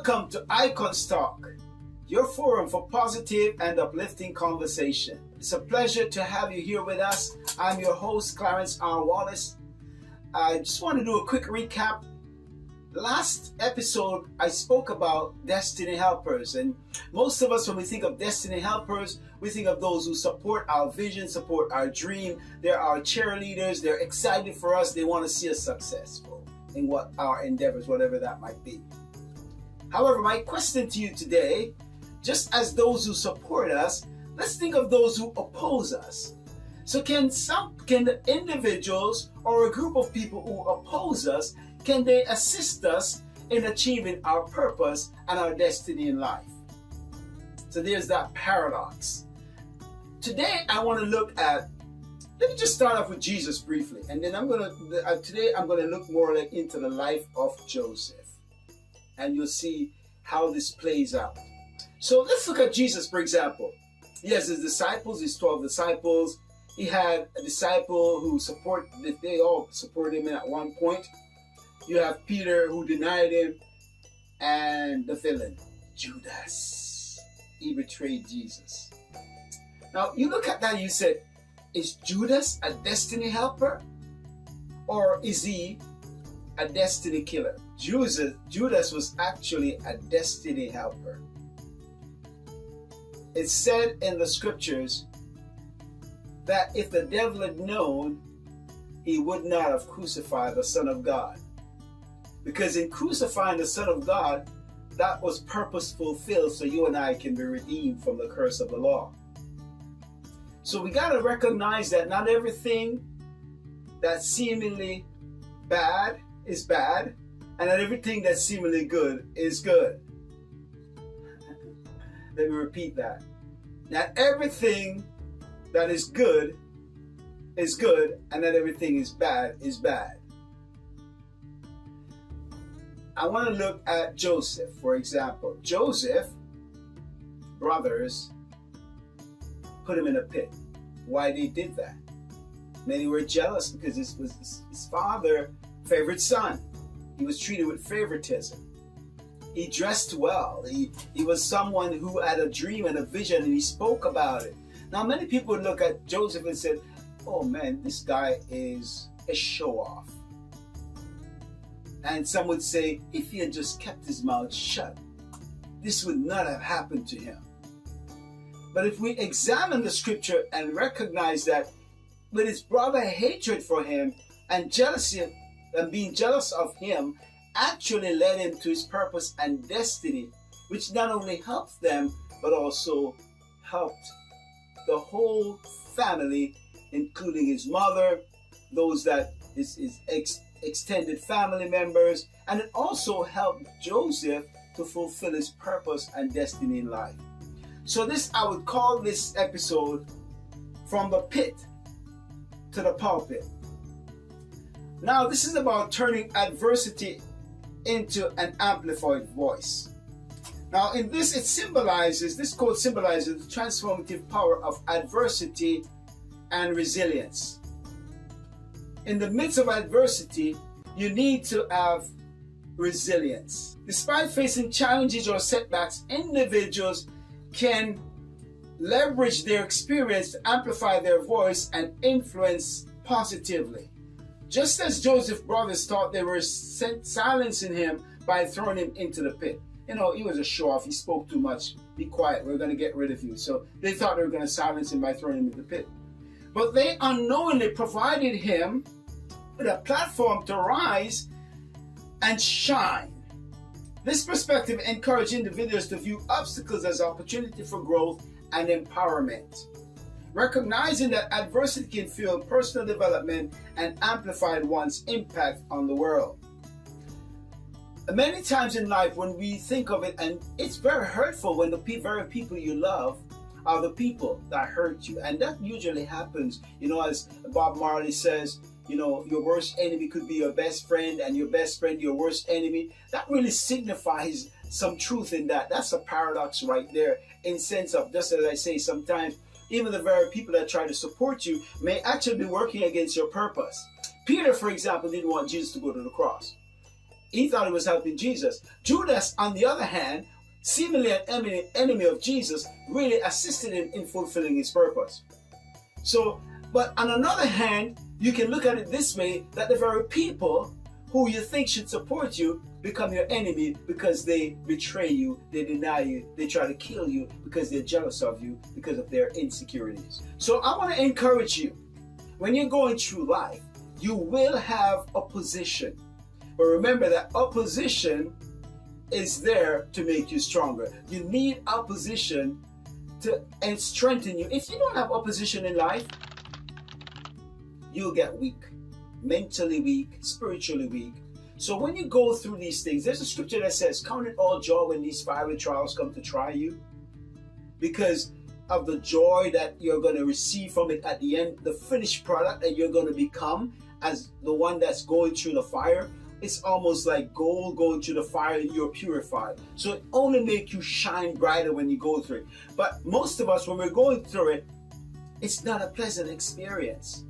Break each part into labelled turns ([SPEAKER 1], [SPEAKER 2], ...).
[SPEAKER 1] Welcome to Icons Talk, your forum for positive and uplifting conversation. It's a pleasure to have you here with us. I'm your host, Clarence R Wallace. I just want to do a quick recap. Last episode, I spoke about destiny helpers, and most of us, when we think of destiny helpers, we think of those who support our vision, support our dream. They're our cheerleaders. They're excited for us. They want to see us successful in what our endeavors, whatever that might be. However, my question to you today, just as those who support us, let's think of those who oppose us. So can the individuals or a group of people who oppose us, can they assist us in achieving our purpose and our destiny in life? So there's that paradox. Today I want to look at, let me just start off with Jesus briefly, and then today I'm going to look more like into the life of Joseph. And you'll see how this plays out. So let's look at Jesus, for example. He has his disciples, his 12 disciples. He had a disciple who they all supported him at one point. You have Peter who denied him, and the villain, Judas. He betrayed Jesus. Now you look at that and you said, is Judas a destiny helper? Or is he a destiny killer? Judas was actually a destiny helper. It's said in the scriptures that if the devil had known, he would not have crucified the Son of God. Because in crucifying the Son of God, that was purpose fulfilled so you and I can be redeemed from the curse of the law. So we got to recognize that not everything that's seemingly bad is bad, and not everything that's seemingly good is good. Let me repeat that. Not everything that is good, and not everything is bad is bad. I want to look at Joseph, for example. Joseph, brothers, put him in a pit. Why they did that? Many were jealous because this was his father's favorite son. He was treated with favoritism. He dressed well. He was someone who had a dream and a vision, and he spoke about it. Now, many people would look at Joseph and said, oh man, this guy is a show-off. And some would say, if he had just kept his mouth shut, this would not have happened to him. But if we examine the scripture and recognize that with his brother hatred for him and jealousy and being jealous of him actually led him to his purpose and destiny, which not only helped them, but also helped the whole family, including his mother, those that his extended family members, and it also helped Joseph to fulfill his purpose and destiny in life. So I would call this episode From the Pit to the Pulpit. Now, this is about turning adversity into an amplified voice. Now, in this, this quote symbolizes the transformative power of adversity and resilience. In the midst of adversity, you need to have resilience. Despite facing challenges or setbacks, individuals can leverage their experience to amplify their voice and influence positively. Just as Joseph's brothers thought they were silencing him by throwing him into the pit. You know, he was a show-off. He spoke too much. Be quiet. We're going to get rid of you. So they thought they were going to silence him by throwing him into the pit. But they unknowingly provided him with a platform to rise and shine. This perspective encouraged individuals to view obstacles as opportunity for growth and empowerment, recognizing that adversity can fuel personal development and amplify one's impact on the world. Many times in life when we think of it, and it's very hurtful when the very people you love are the people that hurt you, and that usually happens, as Bob Marley says, your worst enemy could be your best friend, and your best friend your worst enemy. That really signifies some truth in that. That's a paradox right there, in sense of, just as I say, sometimes even the very people that try to support you may actually be working against your purpose. Peter, for example, didn't want Jesus to go to the cross. He thought he was helping Jesus. Judas, on the other hand, seemingly an enemy of Jesus, really assisted him in fulfilling his purpose. So, but on another hand, you can look at it this way, that the very people who you think should support you become your enemy because they betray you, they deny you, they try to kill you because they're jealous of you because of their insecurities. So I want to encourage you, when you're going through life, you will have opposition. But remember that opposition is there to make you stronger. You need opposition to strengthen you. If you don't have opposition in life, you'll get weak, mentally weak, spiritually weak. So when you go through these things, there's a scripture that says, count it all joy when these fiery trials come to try you, because of the joy that you're going to receive from it at the end, the finished product that you're going to become as the one that's going through the fire. It's almost like gold going through the fire, you're purified. So it only makes you shine brighter when you go through it. But most of us, when we're going through it, it's not a pleasant experience.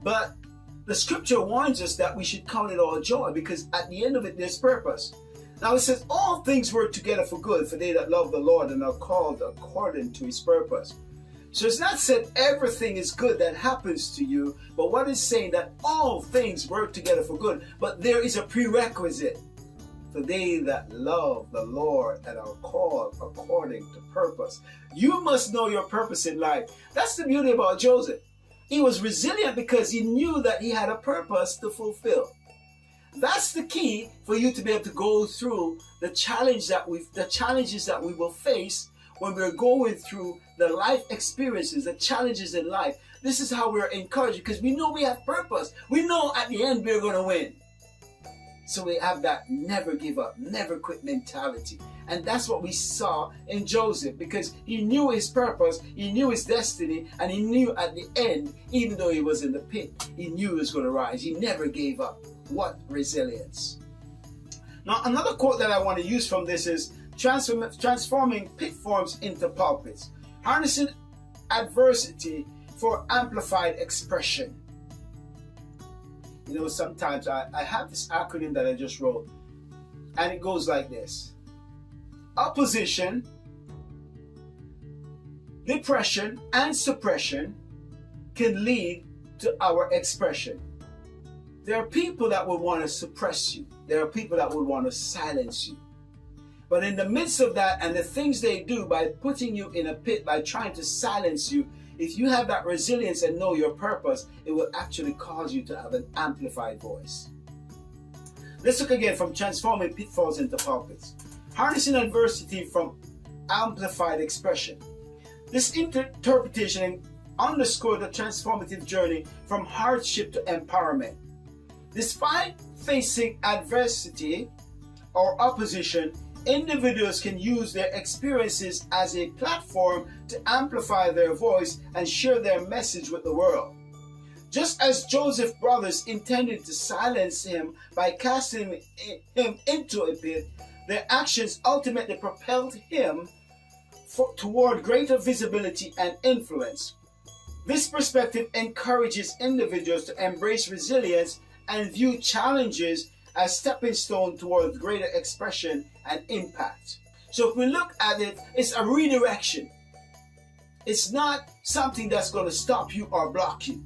[SPEAKER 1] But the scripture warns us that we should count it all joy, because at the end of it, there's purpose. Now it says, all things work together for good for they that love the Lord and are called according to his purpose. So it's not said everything is good that happens to you, but what it's saying that all things work together for good, but there is a prerequisite for they that love the Lord and are called according to purpose. You must know your purpose in life. That's the beauty about Joseph. He was resilient because he knew that he had a purpose to fulfill. That's the key for you to be able to go through the challenges that we will face when we're going through the life experiences, the challenges in life. This is how we're encouraged, because we know we have purpose. We know at the end we're going to win. So we have that never give up, never quit mentality. And that's what we saw in Joseph, because he knew his purpose, he knew his destiny, and he knew at the end, even though he was in the pit, he knew he was going to rise. He never gave up. What resilience. Now, another quote that I want to use from this is transforming pit forms into pulpits, harnessing adversity for amplified expression. You know, sometimes I have this acronym that I just wrote, and it goes like this: opposition, depression, and suppression can lead to our expression. There are people that would want to suppress you. There are people that would want to silence you. But in the midst of that and the things they do by putting you in a pit, by trying to silence you, if you have that resilience and know your purpose, it will actually cause you to have an amplified voice. Let's look again from transforming pitfalls into pulpits. Harnessing adversity from amplified expression. This interpretation underscored the transformative journey from hardship to empowerment. Despite facing adversity or opposition, individuals can use their experiences as a platform to amplify their voice and share their message with the world. Just as Joseph's brothers intended to silence him by casting him into a pit, their actions ultimately propelled him toward greater visibility and influence. This perspective encourages individuals to embrace resilience and view challenges as stepping stone towards greater expression and impact. So if we look at it, it's a redirection. It's not something that's going to stop you or block you.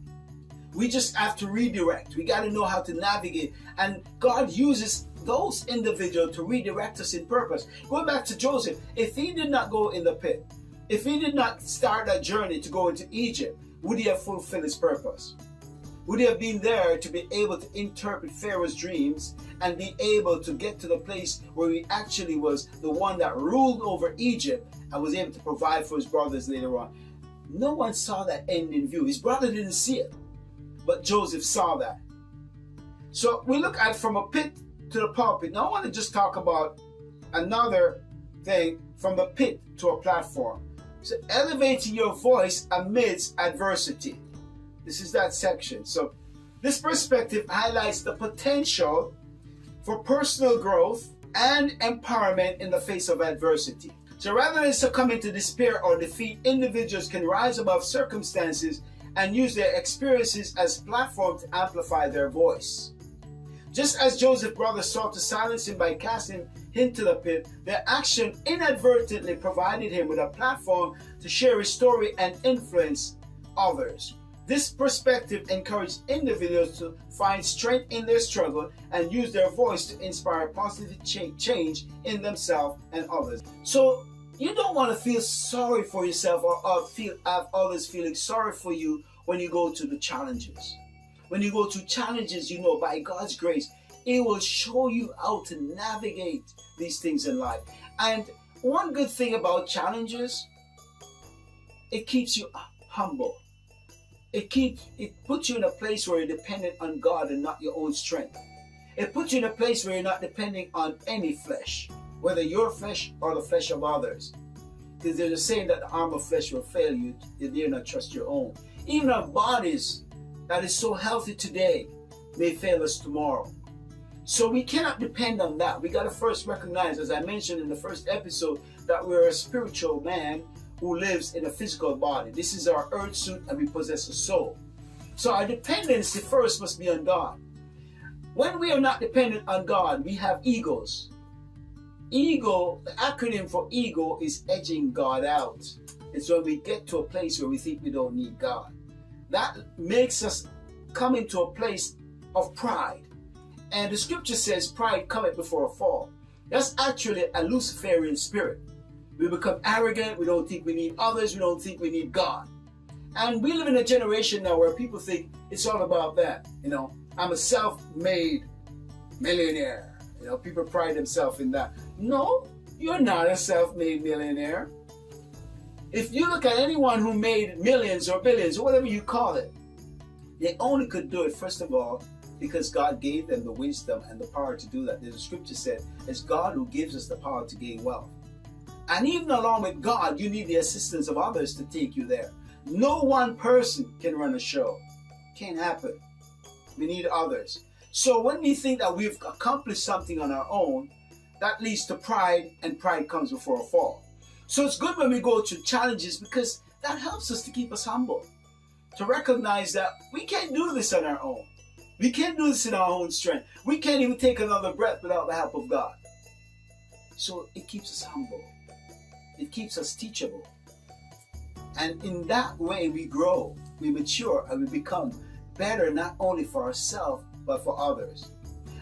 [SPEAKER 1] We just have to redirect. We got to know how to navigate. And God uses those individuals to redirect us in purpose. Going back to Joseph, if he did not go in the pit, if he did not start that journey to go into Egypt, would he have fulfilled his purpose? Would he have been there to be able to interpret Pharaoh's dreams and be able to get to the place where he actually was the one that ruled over Egypt and was able to provide for his brothers later on? No one saw that end in view. His brother didn't see it, but Joseph saw that. So we look at from a pit to the pulpit. Now I want to just talk about another thing, from the pit to a platform. So elevating your voice amidst adversity. This is that section. So this perspective highlights the potential for personal growth and empowerment in the face of adversity. So rather than succumbing to despair or defeat, individuals can rise above circumstances and use their experiences as platforms to amplify their voice. Just as Joseph's brothers sought to silence him by casting him to the pit, their action inadvertently provided him with a platform to share his story and influence others. This perspective encouraged individuals to find strength in their struggle and use their voice to inspire positive change in themselves and others. So you don't want to feel sorry for yourself or have others feeling sorry for you when you go to the challenges. When you go to challenges, by God's grace, it will show you how to navigate these things in life. And one good thing about challenges, it keeps you humble. It puts you in a place where you're dependent on God and not your own strength. It puts you in a place where you're not depending on any flesh, whether your flesh or the flesh of others. Because there's a saying that the arm of flesh will fail you, you dare not trust your own. Even our bodies that is so healthy today may fail us tomorrow. So we cannot depend on that. We got to first recognize, as I mentioned in the first episode, that we're a spiritual man who lives in a physical body. This is our earth suit and we possess a soul. So our dependency first must be on God. When we are not dependent on God, we have egos. Ego, the acronym for ego is edging God out. It's when we get to a place where we think we don't need God. That makes us come into a place of pride. And the scripture says pride cometh before a fall. That's actually a Luciferian spirit. We become arrogant, we don't think we need others, we don't think we need God. And we live in a generation now where people think it's all about that. I'm a self-made millionaire. People pride themselves in that. No, you're not a self-made millionaire. If you look at anyone who made millions or billions or whatever you call it, they only could do it, first of all, because God gave them the wisdom and the power to do that. The scripture said, it's God who gives us the power to gain wealth. And even along with God, you need the assistance of others to take you there. No one person can run a show. Can't happen. We need others. So when we think that we've accomplished something on our own, that leads to pride, and pride comes before a fall. So it's good when we go through challenges because that helps us to keep us humble. To recognize that we can't do this on our own. We can't do this in our own strength. We can't even take another breath without the help of God. So it keeps us humble. It keeps us teachable. And in that way we grow, we mature, and we become better not only for ourselves, but for others.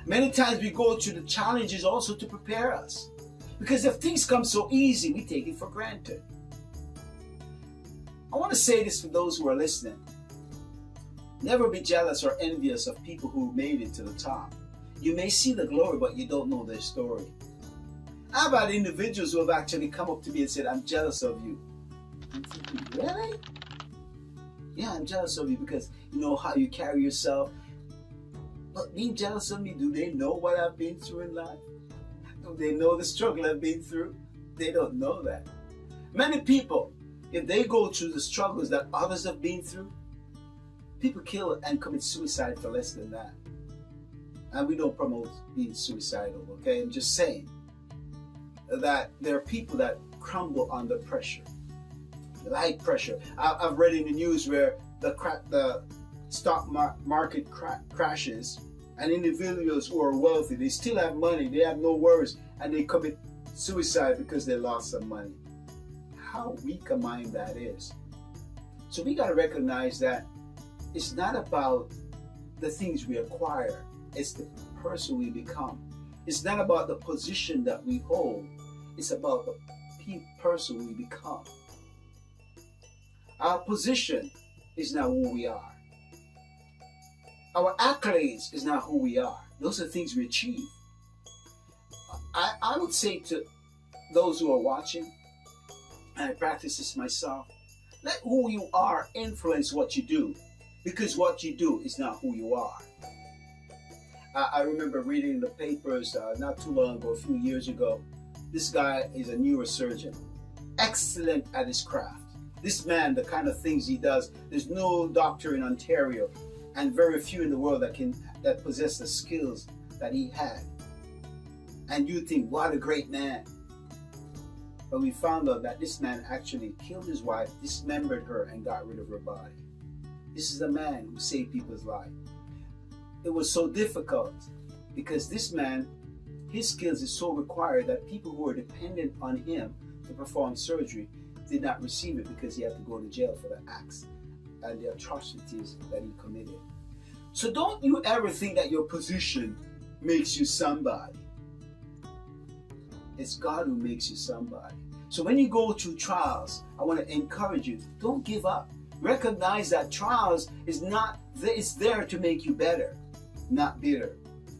[SPEAKER 1] Many times we go through the challenges also to prepare us. Because if things come so easy, we take it for granted. I want to say this for those who are listening. Never be jealous or envious of people who made it to the top. You may see the glory, but you don't know their story. How about individuals who have actually come up to me and said, I'm jealous of you? I'm thinking, really? Yeah, I'm jealous of you because you know how you carry yourself. But being jealous of me, do they know what I've been through in life? Do they know the struggle I've been through? They don't know that. Many people, if they go through the struggles that others have been through, people kill and commit suicide for less than that. And we don't promote being suicidal, okay? I'm just saying that there are people that crumble under pressure, light pressure. I've read in the news where the stock market crashes, and individuals who are wealthy, they still have money, they have no worries, and they commit suicide because they lost some money. How weak a mind that is. So we got to recognize that it's not about the things we acquire, it's the person we become. It's not about the position that we hold, it's about the person we become. Our position is not who we are. Our accolades is not who we are. Those are things we achieve. I would say to those who are watching, and I practice this myself, let who you are influence what you do, because what you do is not who you are. I remember reading in the papers not too long ago, a few years ago, this guy is a neurosurgeon, excellent at his craft. This man, the kind of things he does, there's no doctor in Ontario and very few in the world that possess the skills that he had. And you think, what a great man. But we found out that this man actually killed his wife, dismembered her, and got rid of her body. This is the man who saved people's lives. It was so difficult Because this man, his skills is so required that people who are dependent on him to perform surgery did not receive it because he had to go to jail for the acts and the atrocities that he committed. So don't you ever think that your position makes you somebody. It's God who makes you somebody. So when you go through trials, I want to encourage you, don't give up. Recognize that trials is there to make you better, not bitter.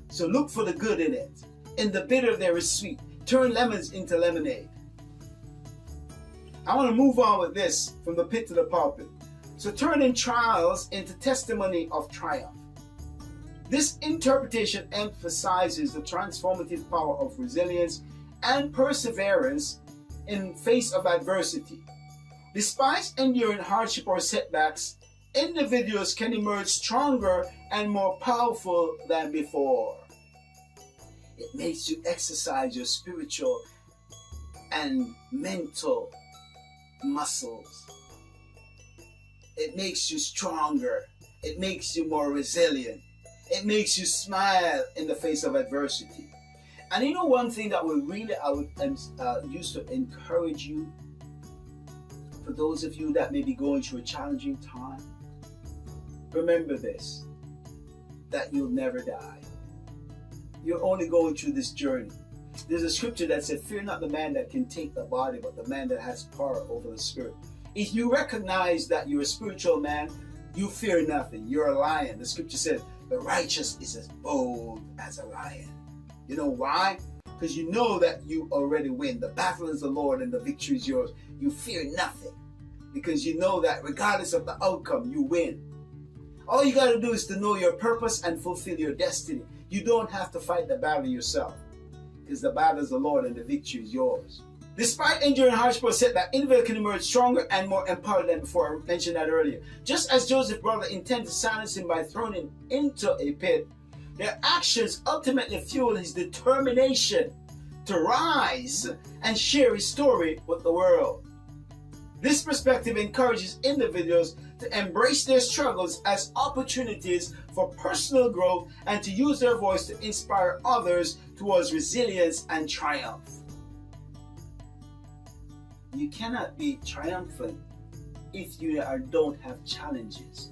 [SPEAKER 1] So look for the good in it. In the bitter there is sweet. Turn lemons into lemonade. I want to move on with this from the pit to the pulpit. So turning trials into testimony of triumph. This interpretation emphasizes the transformative power of resilience and perseverance in face of adversity. Despite enduring hardship or setbacks, individuals can emerge stronger and more powerful than before. It makes you exercise your spiritual and mental muscles. It makes you stronger. It makes you more resilient. It makes you smile in the face of adversity. And you know one thing that I would use to encourage you, for those of you that may be going through a challenging time, remember this, that you'll never die. You're only going through this journey. There's a scripture that said, fear not the man that can take the body, but the man that has power over the spirit. If you recognize that you're a spiritual man, you fear nothing. You're a lion. The scripture said, the righteous is as bold as a lion. You know why? Because you know that you already win. The battle is the Lord and the victory is yours. You fear nothing because you know that regardless of the outcome, you win. All you got to do is to know your purpose and fulfill your destiny. You don't have to fight the battle yourself because the battle is the Lord and the victory is yours. Despite enduring hardship or setback, individual can emerge stronger and more empowered than before. I mentioned that earlier. Just as Joseph's brother intended to silence him by throwing him into a pit, their actions ultimately fuel his determination to rise and share his story with the world. This perspective encourages individuals to embrace their struggles as opportunities for personal growth and to use their voice to inspire others towards resilience and triumph. You cannot be triumphant if you don't have challenges.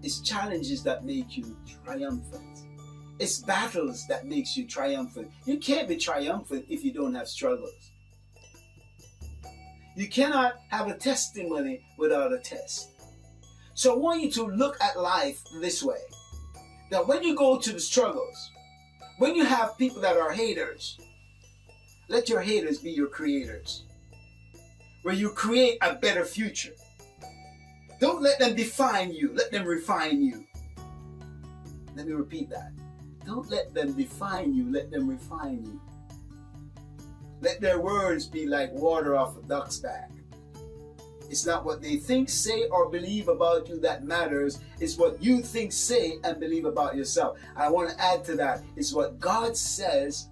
[SPEAKER 1] It's challenges that make you triumphant. It's battles that makes you triumphant. You can't be triumphant if you don't have struggles. You cannot have a testimony without a test. So I want you to look at life this way. That when you go to the struggles, when you have people that are haters, let your haters be your creators. Where you create a better future. Don't let them define you. Let them refine you. Let me repeat that. Don't let them define you. Let them refine you. Let their words be like water off a duck's back. It's not what they think, say, or believe about you that matters. It's what you think, say, and believe about yourself. I want to add to that. It's what God says,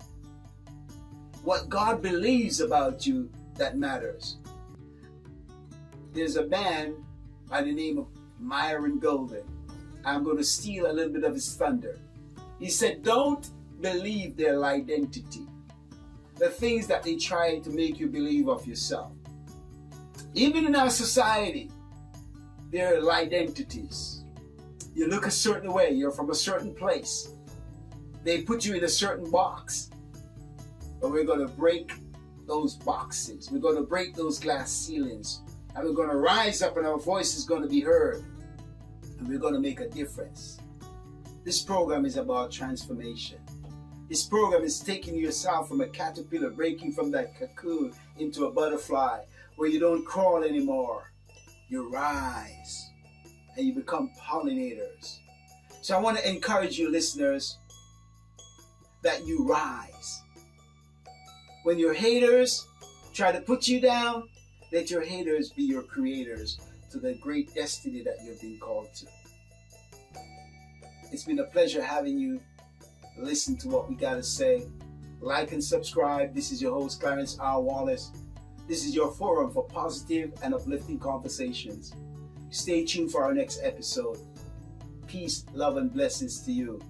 [SPEAKER 1] what God believes about you that matters. There's a man by the name of Myron Golden. I'm going to steal a little bit of his thunder. He said, don't believe their identity. The things that they try to make you believe of yourself. Even in our society, there are identities. You look a certain way, you're from a certain place. They put you in a certain box. But we're going to break those boxes. We're going to break those glass ceilings. And we're going to rise up and our voice is going to be heard. And we're going to make a difference. This program is about transformation. This program is taking yourself from a caterpillar, breaking from that cocoon into a butterfly where you don't crawl anymore. You rise and you become pollinators. So I want to encourage you listeners that you rise. When your haters try to put you down, let your haters be your creators to the great destiny that you've been called to. It's been a pleasure having you listen to what we got to say. Like and subscribe. This is your host, Clarence R Wallace. This is your forum for positive and uplifting conversations. Stay tuned for our next episode. Peace, love, and blessings to you.